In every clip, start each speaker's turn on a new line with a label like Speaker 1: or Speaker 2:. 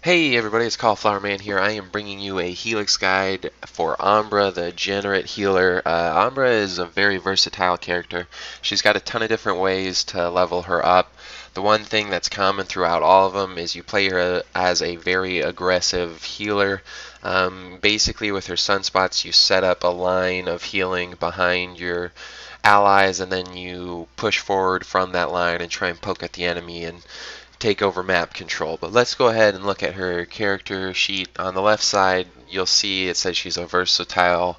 Speaker 1: Hey everybody, it's Cauliflower Man here. I am bringing you a Helix guide for Ambra, the Jennerit healer. Ambra is a very versatile character. She's got a ton of different ways to level her up. The one thing that's common throughout all of them is you play her as a very aggressive healer. Basically with her sunspots you set up a line of healing behind your allies and then you push forward from that line and try and poke at the enemy and take over map control. But let's go ahead and look at her character sheet. On the left side, you'll see it says she's a versatile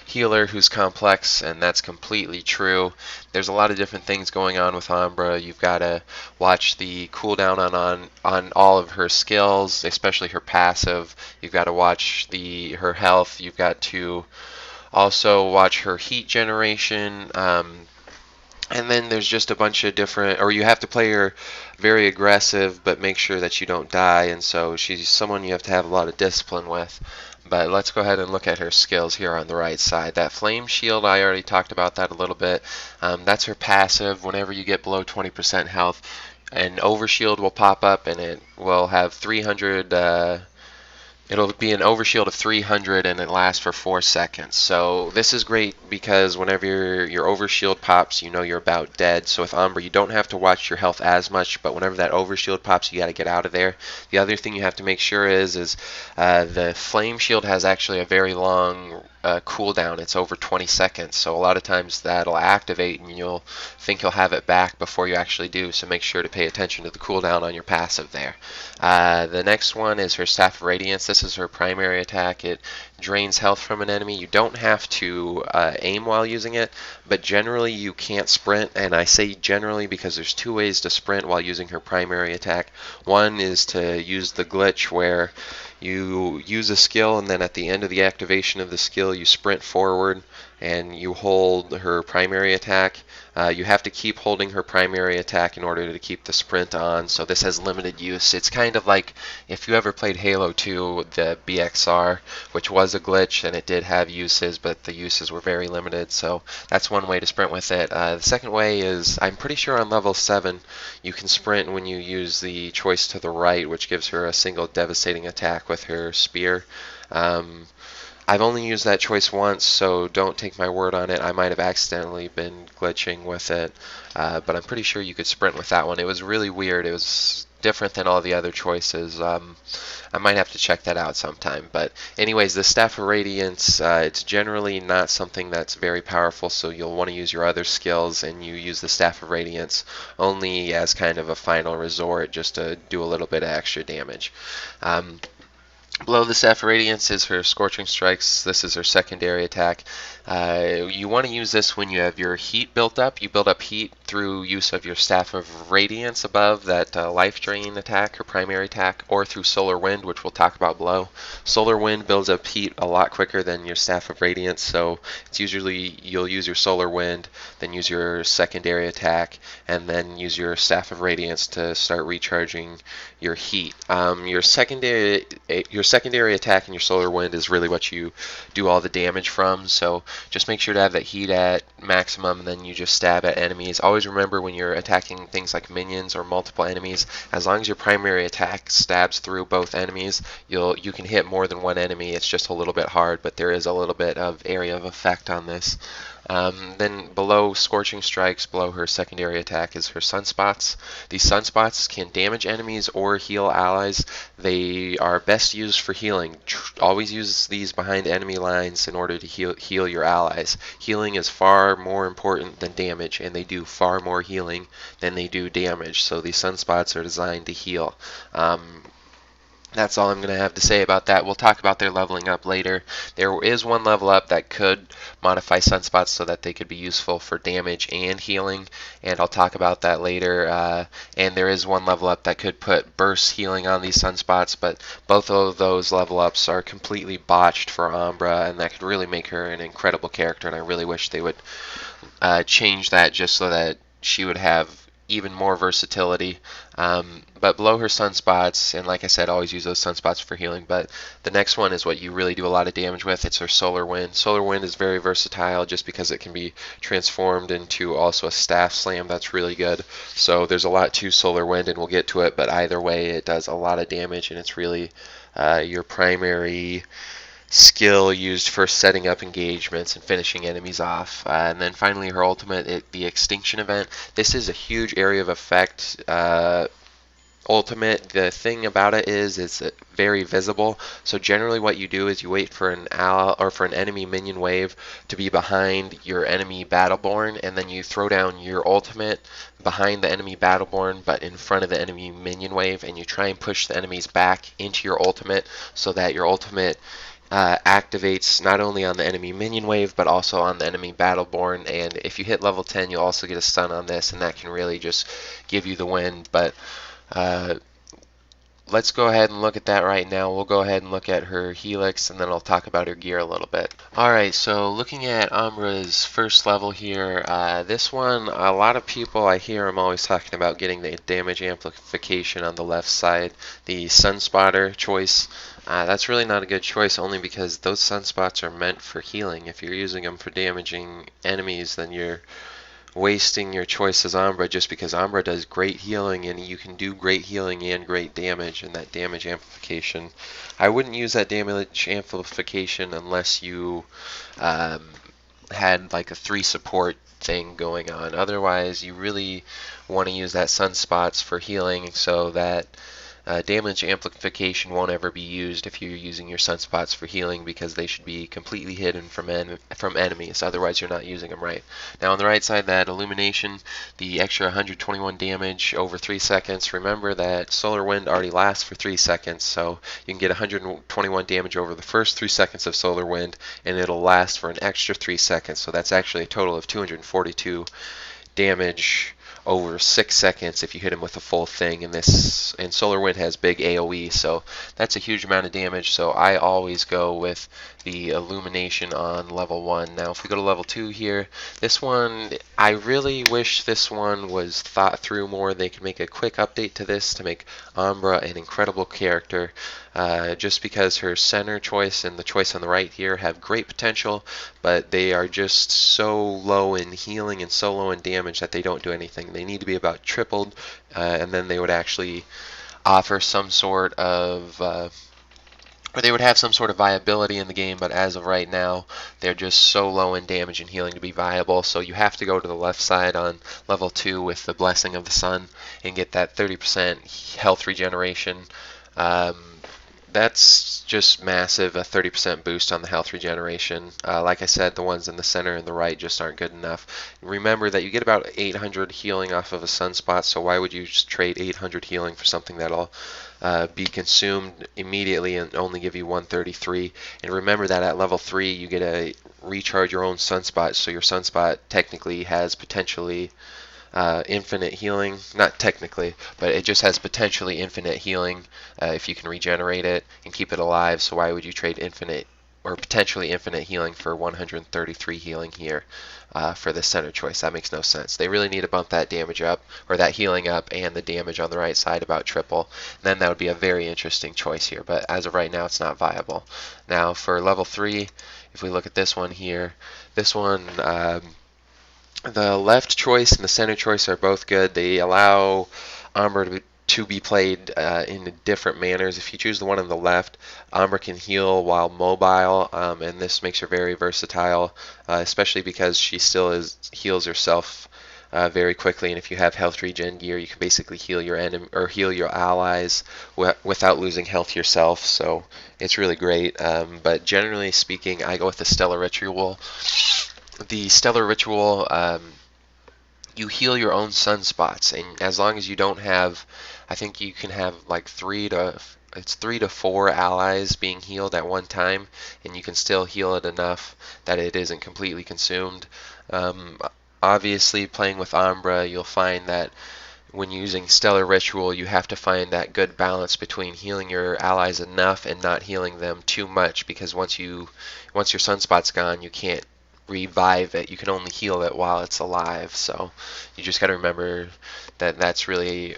Speaker 1: healer who's complex, and that's completely true. There's a lot of different things going on with Ambra. You've got to watch the cooldown on all of her skills, especially her passive. You've got to watch her health. You've got to also watch her heat generation. And then there's just a bunch of different, or you have to play her very aggressive, but make sure that you don't die. And so she's someone you have to have a lot of discipline with. But let's go ahead and look at her skills here on the right side. That flame shield, I already talked about that a little bit. That's her passive. Whenever you get below 20% health, an overshield will pop up, and it will have 300. It'll be an overshield of 300 and it lasts for 4 seconds. So this is great because whenever your overshield pops, you know you're about dead. So with Ambra, you don't have to watch your health as much, but whenever that overshield pops, you got to get out of there. The other thing you have to make sure is the flame shield has actually a very long cooldown. It's over 20 seconds. So a lot of times that'll activate and you'll think you'll have it back before you actually do. So make sure to pay attention to the cooldown on your passive there. The next one is her Staff of Radiance. This is her primary attack. It drains health from an enemy. You don't have to aim while using it, but generally you can't sprint, and I say generally because there's two ways to sprint while using her primary attack. One is to use the glitch where you use a skill and then at the end of the activation of the skill you sprint forward and you hold her primary attack. You have to keep holding her primary attack in order to keep the sprint on, so this has limited use. It's kind of like if you ever played Halo 2, the BXR, which was a glitch and it did have uses, but the uses were very limited, so that's one way to sprint with it. The second way is, I'm pretty sure on level 7 you can sprint when you use the choice to the right, which gives her a single devastating attack with her spear. I've only used that choice once, so don't take my word on it. I might have accidentally been glitching with it, but I'm pretty sure you could sprint with that one. It was really weird. It was different than all the other choices. I might have to check that out sometime. But anyways, the Staff of Radiance, it's generally not something that's very powerful, so you'll want to use your other skills, and you use the Staff of Radiance only as kind of a final resort, just to do a little bit of extra damage. Below the Staff of Radiance is her Scorching Strikes. This is her secondary attack. You want to use this when you have your heat built up. You build up heat through use of your Staff of Radiance above that Life Drain attack, her primary attack, or through Solar Wind, which we'll talk about below. Solar Wind builds up heat a lot quicker than your Staff of Radiance, so it's usually you'll use your Solar Wind, then use your secondary attack, and then use your Staff of Radiance to start recharging your heat. Your secondary attack and your Solar Wind is really what you do all the damage from, so just make sure to have that heat at maximum, and then you just stab at enemies. Always remember when you're attacking things like minions or multiple enemies, as long as your primary attack stabs through both enemies, you can hit more than one enemy. It's just a little bit hard, but there is a little bit of area of effect on this. Then below Scorching Strikes, below her secondary attack, is her Sunspots. These Sunspots can damage enemies or heal allies. They are best used for healing. Always use these behind enemy lines in order to heal your allies. Healing is far more important than damage, and they do far more healing than they do damage, so these Sunspots are designed to heal. That's all I'm going to have to say about that. We'll talk about their leveling up later. There is one level up that could modify sunspots so that they could be useful for damage and healing, and I'll talk about that later. And there is one level up that could put burst healing on these sunspots, but both of those level ups are completely botched for Ambra, and that could really make her an incredible character, and I really wish they would change that just so that she would have even more versatility. But below her sunspots, and like I said, always use those sunspots for healing. But the next one is what you really do a lot of damage with. It's her solar wind. Solar wind is very versatile just because it can be transformed into also a staff slam. That's really good. So there's a lot to solar wind, and we'll get to it. But either way, it does a lot of damage, and it's really your primary skill used for setting up engagements and finishing enemies off. And then finally her ultimate, the extinction event. This is a huge area of effect ultimate. The thing about it is it's very visible. So generally what you do is you wait for an enemy minion wave to be behind your enemy Battleborn, and then you throw down your ultimate behind the enemy Battleborn but in front of the enemy minion wave, and you try and push the enemies back into your ultimate so that your ultimate activates not only on the enemy minion wave but also on the enemy Battleborn. And if you hit level 10, you'll also get a stun on this, and that can really just give you the win. But let's go ahead and look at that right now. We'll go ahead and look at her Helix, and then I'll talk about her gear a little bit. Alright, so looking at Ambra's first level here, this one, a lot of people I hear I'm always talking about getting the damage amplification on the left side, the Sunspotter choice. That's really not a good choice, only because those sunspots are meant for healing. If you're using them for damaging enemies, then you're wasting your choice as Ambra, just because Ambra does great healing, and you can do great healing and great damage, and that damage amplification, I wouldn't use that damage amplification unless you had like a 3 support thing going on. Otherwise, you really want to use that sunspots for healing, so that damage amplification won't ever be used if you're using your sunspots for healing, because they should be completely hidden from enemies. Otherwise, you're not using them right. Now, on the right side, that illumination, the extra 121 damage over 3 seconds. Remember that solar wind already lasts for 3 seconds, so you can get 121 damage over the first 3 seconds of solar wind, and it'll last for an extra 3 seconds. So that's actually a total of 242 damage over 6 seconds if you hit him with a full thing. And Solar Wind has big AoE, so that's a huge amount of damage. So I always go with the Illumination on level 1. Now if we go to level 2 here, this one, I really wish this one was thought through more. They could make a quick update to this to make Ambra an incredible character, just because her center choice and the choice on the right here have great potential, but they are just so low in healing and so low in damage that they don't do anything. They need to be about tripled, and then they would actually offer some sort of or they would have some sort of viability in the game. But as of right now, they're just so low in damage and healing to be viable. So you have to go to the left side on level 2 with the Blessing of the Sun and get that 30% health regeneration. That's just massive, a 30% boost on the health regeneration. Like I said, the ones in the center and the right just aren't good enough. Remember that you get about 800 healing off of a sunspot, so why would you just trade 800 healing for something that'll be consumed immediately and only give you 133? And remember that at level 3 you get to recharge your own sunspot, so your sunspot technically has potentially infinite healing. Not technically, but it just has potentially infinite healing if you can regenerate it and keep it alive. So why would you trade infinite or potentially infinite healing for 133 healing here for the center choice? That makes no sense. They really need to bump that damage up, or that healing up, and the damage on the right side about triple. Then that would be a very interesting choice here, but as of right now it's not viable. Now for level 3, if we look at this one here, this one, the left choice and the center choice are both good. They allow Ambra to be played in different manners. If you choose the one on the left, Ambra can heal while mobile, and this makes her very versatile, especially because she still heals herself very quickly. And if you have health regen gear, you can basically heal your enemy or heal your allies without losing health yourself. So it's really great. But generally speaking, I go with the Stellar Ritual. The Stellar Ritual, you heal your own sunspots, and as long as you don't have, I think you can have like 3 to 4 allies being healed at one time, and you can still heal it enough that it isn't completely consumed. Obviously, playing with Ambra, you'll find that when using Stellar Ritual, you have to find that good balance between healing your allies enough and not healing them too much, because once your sunspot's gone, you can't revive it. You can only heal it while it's alive. So you just got to remember that that's really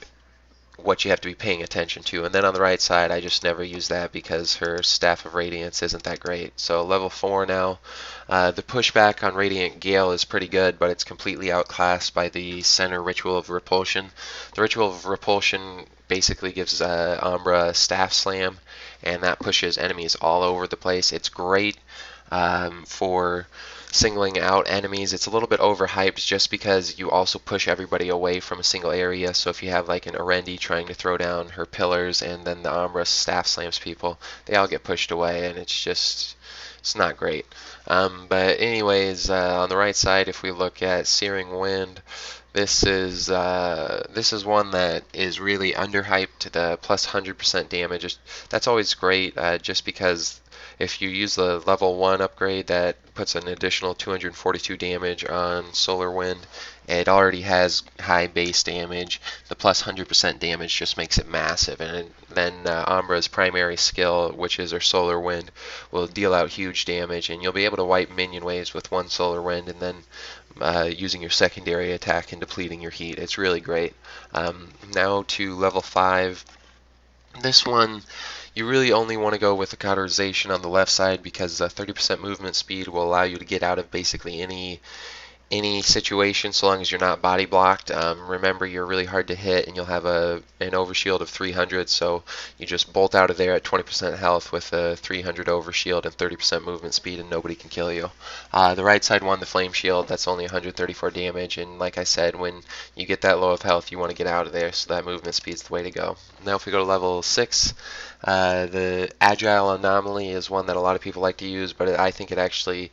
Speaker 1: what you have to be paying attention to. And then on the right side, I just never use that because her Staff of Radiance isn't that great. So level 4 now. The pushback on Radiant Gale is pretty good, but it's completely outclassed by the center Ritual of Repulsion. The Ritual of Repulsion basically gives Ambra a Staff Slam, and that pushes enemies all over the place. It's great for singling out enemies. It's a little bit overhyped just because you also push everybody away from a single area. So if you have like an Arendi trying to throw down her pillars and then the Ambra staff slams people, they all get pushed away, and it's not great. But anyways, on the right side, if we look at Searing Wind, this is one that is really underhyped. The plus 100% damage, that's always great, just because if you use the level 1 upgrade that puts an additional 242 damage on Solar Wind, it already has high base damage. The plus 100% damage just makes it massive, and then Ambra's primary skill, which is her Solar Wind, will deal out huge damage, and you'll be able to wipe minion waves with one Solar Wind, and then using your secondary attack and depleting your heat. It's really great. Now to level 5. This one, you really only want to go with the cauterization on the left side because 30% movement speed will allow you to get out of basically any situation so long as you're not body blocked. Remember, you're really hard to hit, and you'll have an overshield of 300, so you just bolt out of there at 20% health with a 300 overshield and 30% movement speed, and nobody can kill you. The right side one, the flame shield, that's only 134 damage, and like I said, when you get that low of health, you want to get out of there, so that movement speed's the way to go. Now if we go to level 6, the agile anomaly is one that a lot of people like to use, but I think it actually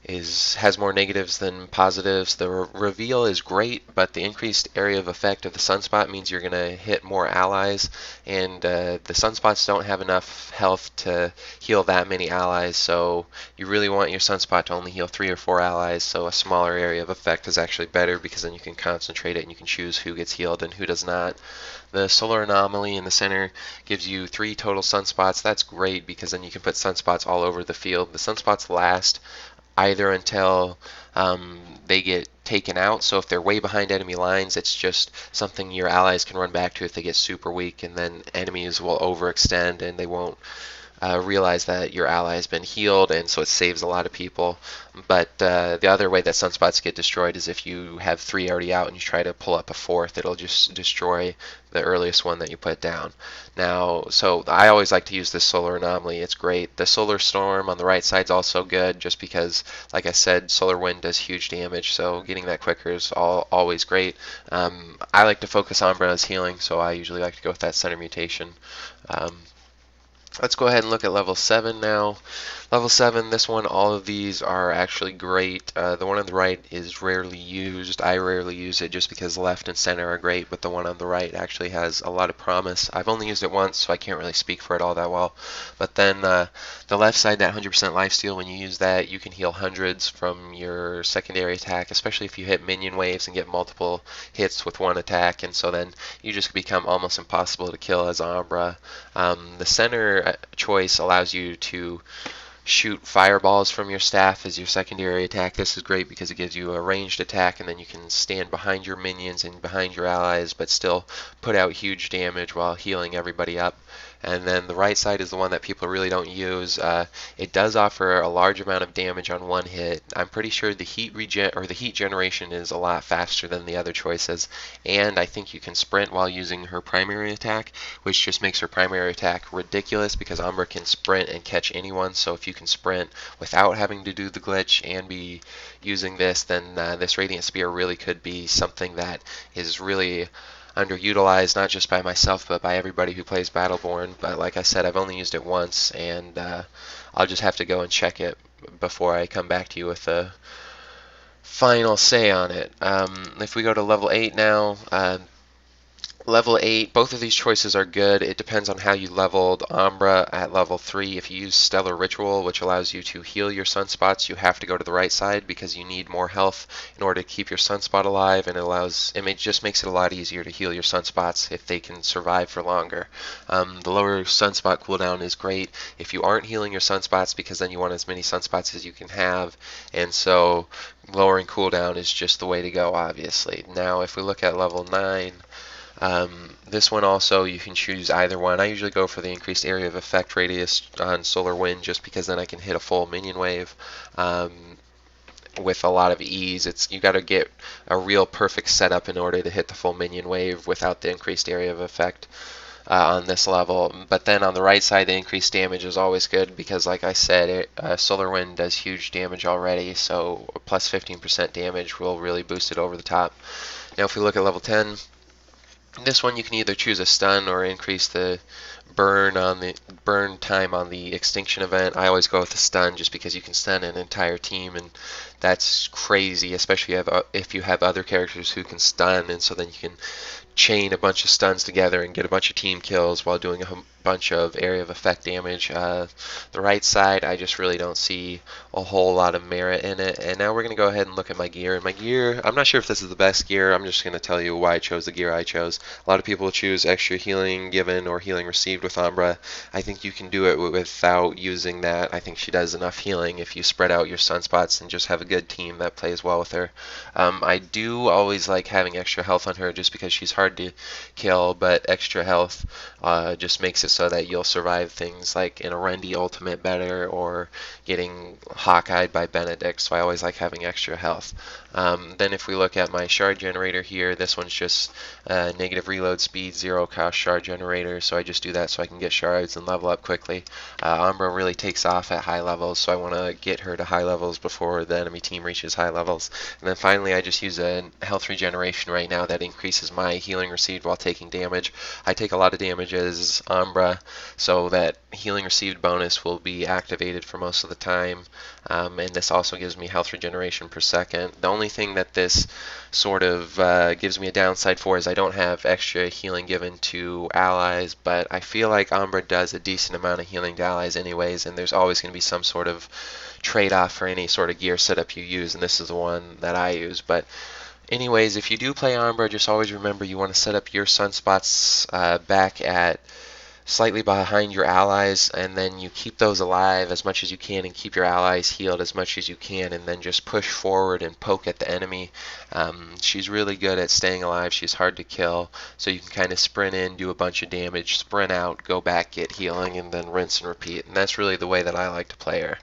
Speaker 1: has more negatives than positives. The reveal is great, but the increased area of effect of the sunspot means you're going to hit more allies, and the sunspots don't have enough health to heal that many allies, so you really want your sunspot to only heal 3 or 4 allies, so a smaller area of effect is actually better because then you can concentrate it and you can choose who gets healed and who does not. The solar anomaly in the center gives you 3 total sunspots. That's great because then you can put sunspots all over the field. The sunspots last either until they get taken out, so if they're way behind enemy lines, it's just something your allies can run back to if they get super weak, and then enemies will overextend and they won't realize that your ally has been healed, and so it saves a lot of people. But the other way that sunspots get destroyed is if you have 3 already out and you try to pull up a 4th, it'll just destroy the earliest one that you put down. Now, so I always like to use this solar anomaly. It's great. The solar storm on the right side is also good, just because, like I said, solar wind does huge damage, so getting that quicker is always great. I like to focus on Ambra as healing, so I usually like to go with that center mutation. Let's go ahead and look at level 7 now. Level 7, this one, all of these are actually great. The one on the right is rarely used. I rarely use it just because left and center are great, but the one on the right actually has a lot of promise. I've only used it once, so I can't really speak for it all that well. But then the left side, that 100% lifesteal, when you use that, you can heal hundreds from your secondary attack, especially if you hit minion waves and get multiple hits with one attack, and so then you just become almost impossible to kill as Ambra. The center choice allows you to shoot fireballs from your staff as your secondary attack. This is great because it gives you a ranged attack, and then you can stand behind your minions and behind your allies but still put out huge damage while healing everybody up. And then the right side is the one that people really don't use. It does offer a large amount of damage on one hit. I'm pretty sure the heat generation is a lot faster than the other choices, and I think you can sprint while using her primary attack, which just makes her primary attack ridiculous because Ambra can sprint and catch anyone. So if you can sprint without having to do the glitch and be using this, then this Radiant Spear really could be something that is really underutilized, not just by myself but by everybody who plays Battleborn. But like I said, I've only used it once, and I'll just have to go and check it before I come back to you with a final say on it. If we go to level 8 now, Level 8, both of these choices are good. It depends on how you leveled Ambra at level 3. If you use Stellar Ritual, which allows you to heal your sunspots, you have to go to the right side because you need more health in order to keep your sunspot alive, and just makes it a lot easier to heal your sunspots if they can survive for longer. The lower sunspot cooldown is great if you aren't healing your sunspots, because then you want as many sunspots as you can have, and so lowering cooldown is just the way to go, obviously. Now, if we look at level 9, this one also, you can choose either one. I usually go for the increased area of effect radius on Solar Wind just because then I can hit a full minion wave with a lot of ease. You got to get a real perfect setup in order to hit the full minion wave without the increased area of effect on this level. But then on the right side, the increased damage is always good because, like I said, Solar Wind does huge damage already, so plus 15% damage will really boost it over the top. Now if we look at level 10, this one you can either choose a stun or increase the burn time on the extinction event. I always go with the stun just because you can stun an entire team, and that's crazy, especially if you have other characters who can stun, and so then you can chain a bunch of stuns together and get a bunch of team kills while doing a bunch of area of effect damage. The right side, I just really don't see a whole lot of merit in it. And now we're going to go ahead and look at my gear. My gear, I'm not sure if this is the best gear. I'm just going to tell you why I chose the gear I chose. A lot of people choose extra healing given or healing received with Ambra. I think you can do it without using that. I think she does enough healing if you spread out your sunspots and just have a good team that plays well with her. I do always like having extra health on her just because she's hard to kill, but extra health just makes it so that you'll survive things like in a Rendy ultimate better or getting Hawkeyed by Benedict, so I always like having extra health. Then if we look at my shard generator here, this one's just negative reload speed, 0 cost shard generator, so I just do that so I can get shards and level up quickly. Ambra really takes off at high levels, so I want to get her to high levels before the enemy team reaches high levels. And then finally I just use a health regeneration right now that increases my healing received while taking damage. I take a lot of damage as Ambra, so that healing received bonus will be activated for most of the time, and this also gives me health regeneration per second. The only thing that this sort of gives me a downside for is I don't have extra healing given to allies, but I feel like Ambra does a decent amount of healing to allies anyways, and there's always going to be some sort of trade-off for any sort of gear setup you use, and this is the one that I use. But anyways, if you do play Ambra, just always remember you want to set up your sunspots back at slightly behind your allies, and then you keep those alive as much as you can and keep your allies healed as much as you can, and then just push forward and poke at the enemy. She's really good at staying alive. She's hard to kill, so you can kind of sprint in, do a bunch of damage, sprint out, go back, get healing, and then rinse and repeat. And that's really the way that I like to play her.